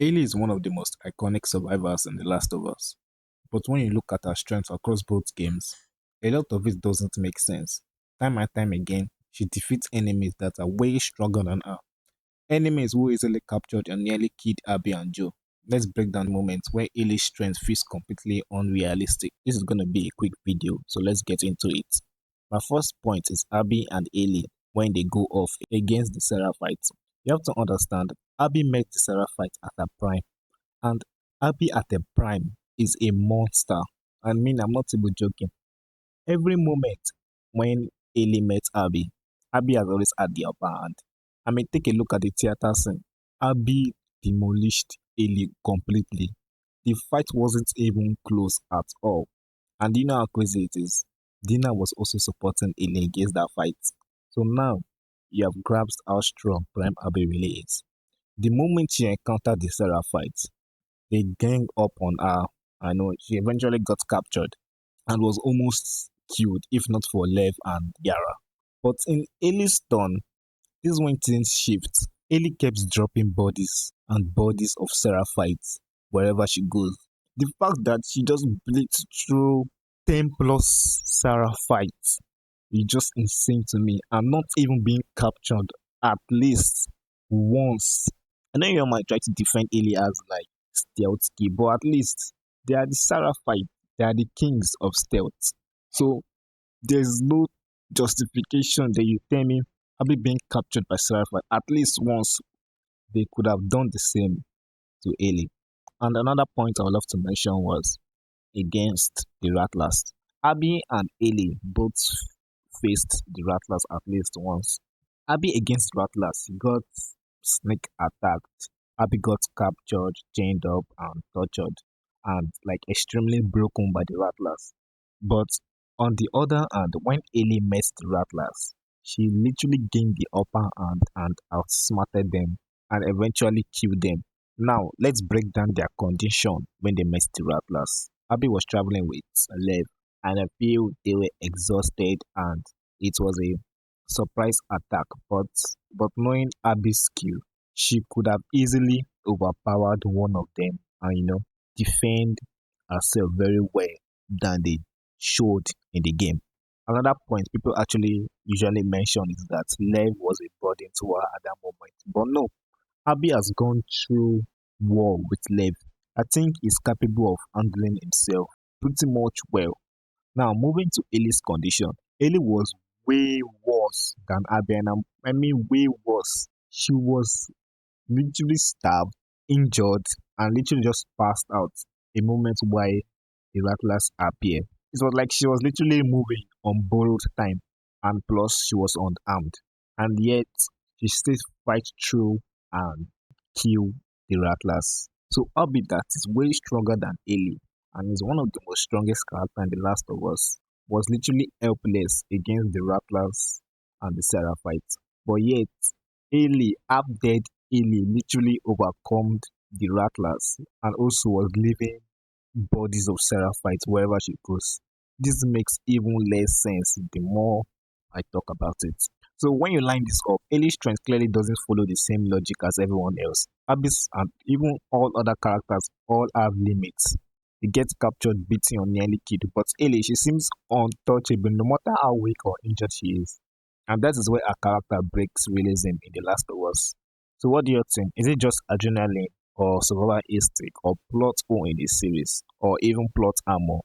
Ellie is one of the most iconic survivors in The Last of Us, but when you look at her strengths across both games, a lot of it doesn't make sense. Time and time again, she defeats enemies that are way stronger than her. Enemies who easily captured and nearly killed Abby and Joe. Let's break down moments where Ellie's strength feels completely unrealistic. This is going to be a quick video, so let's get into it. My first point is Abby and Ellie when they go off against the Seraphites. You have to understand, Abby met the Seraphites at her prime, and Abby at her prime is a monster. I mean, I'm not even joking. Every moment when Ellie met Abby, Abby has always had the upper hand. I mean, take a look at the theater scene. Abby demolished Ellie completely. The fight wasn't even close at all. And do you know how crazy it is? Dina was also supporting Ellie against that fight. So now you have grasped how strong Prime Abby really is. The moment she encountered the Seraphites, they gang up on her. I know she eventually got captured and was almost killed, if not for Lev and Yara. But in Ellie's turn, this is when things shift. Ellie keeps dropping bodies and bodies of Seraphites wherever she goes. The fact that she just blitzed through 10 plus Seraphites is just insane to me. And not even being captured at least once. I know you might try to defend Ellie as like stealth key, but at least they are the Seraphites. They are the kings of stealth. So there's no justification that you tell me I'll be being captured by Seraphite. At least once they could have done the same to Ellie. And another point I would love to mention was against the Rattlers. Abby and Ellie both faced the Rattlers at least once. Abby against Rattlers got sneak attacked. Abby got captured, chained up, and tortured, and like extremely broken by the Rattlers. But on the other hand, when Ellie met the Rattlers, she literally gained the upper hand and outsmarted them and eventually killed them. Now, let's break down their condition when they met the Rattlers. Abby was traveling with Lev, and I feel they were exhausted and it was a surprise attack. But knowing Abby's skill, she could have easily overpowered one of them and defend herself very well than they showed in the game. Another point people actually usually mention is that Lev was a burden to her at that moment. But no, Abby has gone through war with Lev. I think he's capable of handling himself pretty much well. Now, moving to Ellie's condition. Ellie was way worse than Abby, and I mean way worse. She was literally stabbed, injured, and literally just passed out a moment while the rattlers appeared. It was like she was literally moving on borrowed time, and plus she was unarmed, and yet she still fight through and kill the rattlers. So albeit that is way stronger than Ellie, and is one of the most strongest character in The Last of Us, was literally helpless against the rattlers and the seraphites. But yet, Ellie, half dead Ellie, literally overcome the rattlers and also was leaving bodies of seraphites wherever she goes. This makes even less sense the more I talk about it. So when you line this up, Ellie's strength clearly doesn't follow the same logic as everyone else. Abyss and even all other characters all have limits. They get captured, beaten, or nearly killed, but Ellie, she seems untouchable no matter how weak or injured she is. And that is where her character breaks realism in The Last of Us. So what do you think? Is it just adrenaline or survival instinct or plot hole in this series or even plot armor?